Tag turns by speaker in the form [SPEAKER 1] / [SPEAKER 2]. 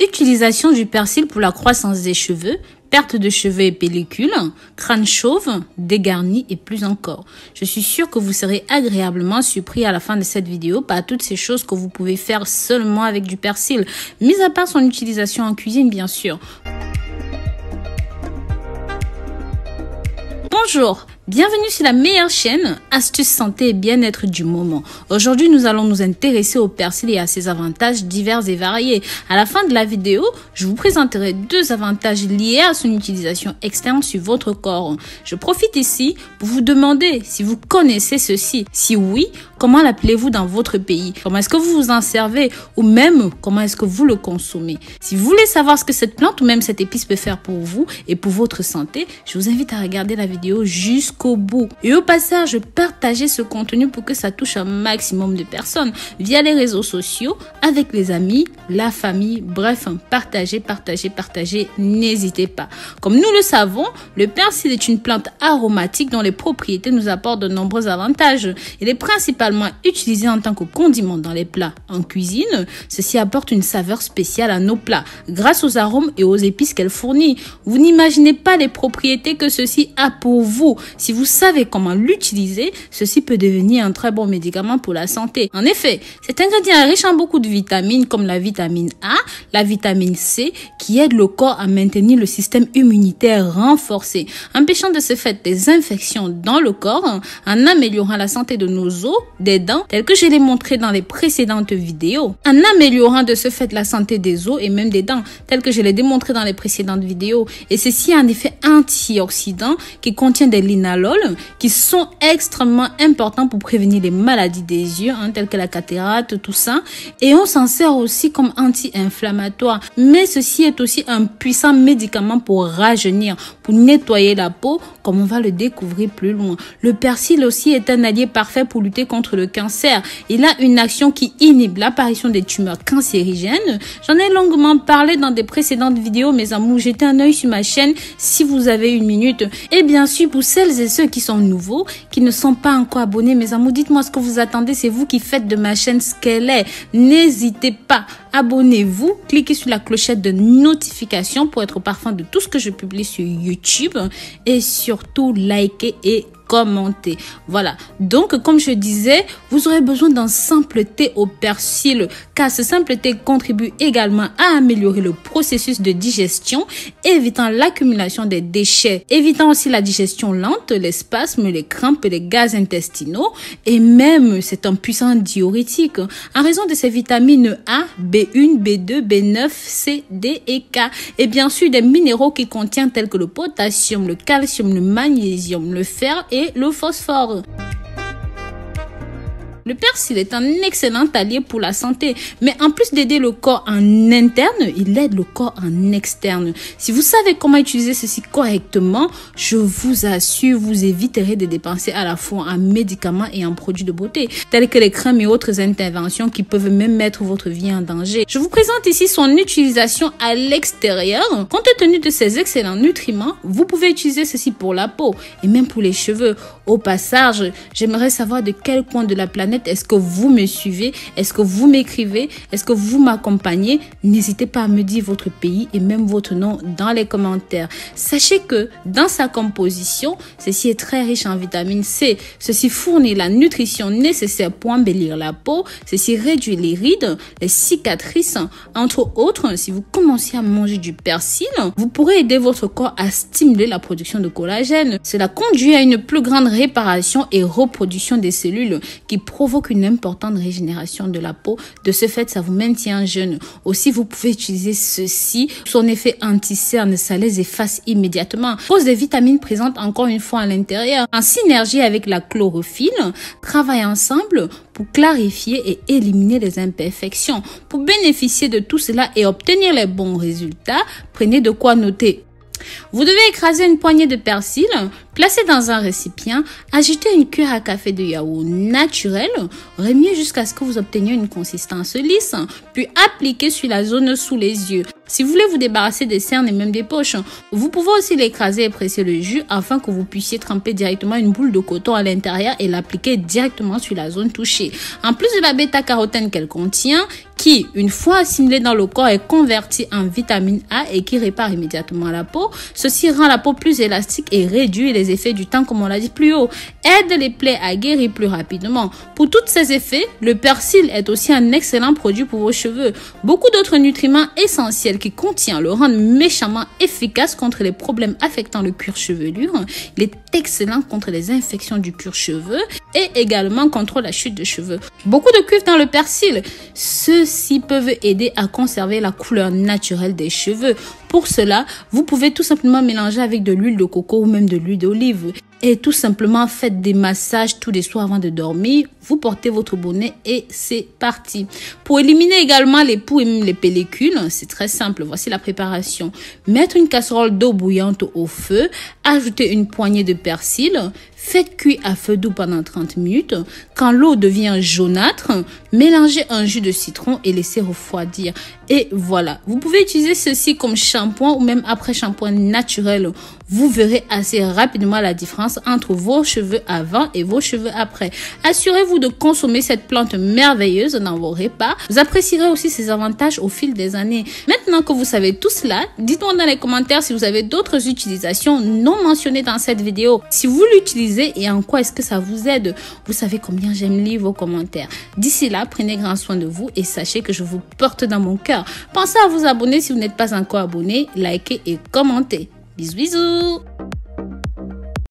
[SPEAKER 1] Utilisation du persil pour la croissance des cheveux, perte de cheveux et pellicule, crâne chauve, dégarni et plus encore. Je suis sûre que vous serez agréablement surpris à la fin de cette vidéo par toutes ces choses que vous pouvez faire seulement avec du persil, mis à part son utilisation en cuisine bien sûr. Bonjour, bienvenue sur la meilleure chaîne Astuces Santé et Bien-être du moment. Aujourd'hui, nous allons nous intéresser au persil et à ses avantages divers et variés. À la fin de la vidéo, je vous présenterai 2 avantages liés à son utilisation externe sur votre corps. Je profite ici pour vous demander si vous connaissez ceci. Si oui, comment l'appelez-vous dans votre pays? Comment est-ce que vous vous en servez? Ou même, comment est-ce que vous le consommez? Si vous voulez savoir ce que cette plante ou même cette épice peut faire pour vous et pour votre santé, je vous invite à regarder la vidéo jusqu'au bout. Et au passage, partagez ce contenu pour que ça touche un maximum de personnes via les réseaux sociaux, avec les amis, la famille, bref, partagez, n'hésitez pas. Comme nous le savons, le persil est une plante aromatique dont les propriétés nous apportent de nombreux avantages. Il est principalement utilisé en tant que condiment dans les plats. En cuisine, ceci apporte une saveur spéciale à nos plats, grâce aux arômes et aux épices qu'elle fournit. Vous n'imaginez pas les propriétés que ceci a pour vous. Si vous savez comment l'utiliser, ceci peut devenir un très bon médicament pour la santé. En effet, cet ingrédient est riche en beaucoup de vitamines comme la vitamine A, la vitamine C, qui aident le corps à maintenir le système immunitaire renforcé, empêchant de ce fait des infections dans le corps, en améliorant la santé de nos os, des dents, tel que je l'ai montré dans les précédentes vidéos, en améliorant de ce fait la santé des os et même des dents, tel que je l'ai démontré dans les précédentes vidéos. Et ceci a un effet antioxydant qui contient des linalols qui sont extrêmement importants pour prévenir les maladies des yeux, telles que la cataracte, tout ça. Et on s'en sert aussi comme anti-inflammatoire. Mais ceci est aussi un puissant médicament pour rajeunir, pour nettoyer la peau, comme on va le découvrir plus loin. Le persil aussi est un allié parfait pour lutter contre le cancer. Il a une action qui inhibe l'apparition des tumeurs cancérigènes. J'en ai longuement parlé dans des précédentes vidéos, mes amours. Jetez un œil sur ma chaîne si vous avez une minute. Et bien sûr, pour celles et ceux qui sont nouveaux, qui ne sont pas encore abonnés, mes amours, dites-moi ce que vous attendez. C'est vous qui faites de ma chaîne ce qu'elle est. N'hésitez pas, abonnez-vous, cliquez sur la clochette de notification pour être au parfum de tout ce que je publie sur YouTube et surtout likez et commenter. Voilà. Donc, comme je disais, vous aurez besoin d'un simple thé au persil, car ce simple thé contribue également à améliorer le processus de digestion, évitant l'accumulation des déchets, évitant aussi la digestion lente, les spasmes, les crampes, les gaz intestinaux, et même c'est un puissant diurétique en raison de ses vitamines A, B1, B2, B9, C, D et K, et bien sûr des minéraux qui contiennent tels que le potassium, le calcium, le magnésium, le fer et le phosphore. Le persil est un excellent allié pour la santé, mais en plus d'aider le corps en interne, il aide le corps en externe. Si vous savez comment utiliser ceci correctement, je vous assure, vous éviterez de dépenser à la fois en médicaments et en produits de beauté, tels que les crèmes et autres interventions qui peuvent même mettre votre vie en danger. Je vous présente ici son utilisation à l'extérieur. Compte tenu de ces excellents nutriments, vous pouvez utiliser ceci pour la peau et même pour les cheveux. Au passage, j'aimerais savoir de quel coin de la planète est-ce que vous me suivez? Est-ce que vous m'écrivez? Est-ce que vous m'accompagnez? N'hésitez pas à me dire votre pays et même votre nom dans les commentaires. Sachez que dans sa composition, ceci est très riche en vitamine C. Ceci fournit la nutrition nécessaire pour embellir la peau. Ceci réduit les rides, les cicatrices. Entre autres, si vous commencez à manger du persil, vous pourrez aider votre corps à stimuler la production de collagène. Cela conduit à une plus grande réparation et reproduction des cellules qui provoque une importante régénération de la peau. De ce fait, ça vous maintient jeune. Aussi, vous pouvez utiliser ceci. Son effet anti-cerne, ça les efface immédiatement. À cause des vitamines présentes encore une fois à l'intérieur, en synergie avec la chlorophylle, travaillent ensemble pour clarifier et éliminer les imperfections. Pour bénéficier de tout cela et obtenir les bons résultats, prenez de quoi noter. Vous devez écraser une poignée de persil, placer dans un récipient, ajouter une cuillère à café de yaourt naturel, remuer jusqu'à ce que vous obteniez une consistance lisse, puis appliquer sur la zone sous les yeux. Si vous voulez vous débarrasser des cernes et même des poches, vous pouvez aussi l'écraser et presser le jus afin que vous puissiez tremper directement une boule de coton à l'intérieur et l'appliquer directement sur la zone touchée. En plus de la bêta-carotène qu'elle contient, qui, une fois assimilé dans le corps, est converti en vitamine A et qui répare immédiatement la peau. Ceci rend la peau plus élastique et réduit les effets du temps, comme on l'a dit plus haut. Aide les plaies à guérir plus rapidement. Pour tous ces effets, le persil est aussi un excellent produit pour vos cheveux. Beaucoup d'autres nutriments essentiels qu'il contient le rendent méchamment efficace contre les problèmes affectant le cuir chevelu. Il est excellent contre les infections du cuir chevelu et également contre la chute de cheveux. Beaucoup de cuivre dans le persil. Ceux-ci peuvent aider à conserver la couleur naturelle des cheveux. Pour cela, vous pouvez tout simplement mélanger avec de l'huile de coco ou même de l'huile d'olive. Et tout simplement, faites des massages tous les soirs avant de dormir. Vous portez votre bonnet et c'est parti. Pour éliminer également les poux et même les pellicules, c'est très simple. Voici la préparation. Mettre une casserole d'eau bouillante au feu. Ajouter une poignée de persil. Faites cuire à feu doux pendant 30 minutes. Quand l'eau devient jaunâtre, mélangez un jus de citron et laissez refroidir. Et voilà, vous pouvez utiliser ceci comme shampoing ou même après shampoing naturel. Vous verrez assez rapidement la différence entre vos cheveux avant et vos cheveux après. Assurez-vous de consommer cette plante merveilleuse dans vos repas. Vous apprécierez aussi ses avantages au fil des années. Maintenant que vous savez tout cela, dites-moi dans les commentaires si vous avez d'autres utilisations non mentionnées dans cette vidéo. Si vous l'utilisez et en quoi est-ce que ça vous aide. Vous savez combien j'aime lire vos commentaires. D'ici là, prenez grand soin de vous et sachez que je vous porte dans mon cœur. Pensez à vous abonner si vous n'êtes pas encore abonné, likez et commentez. Bisous bisous.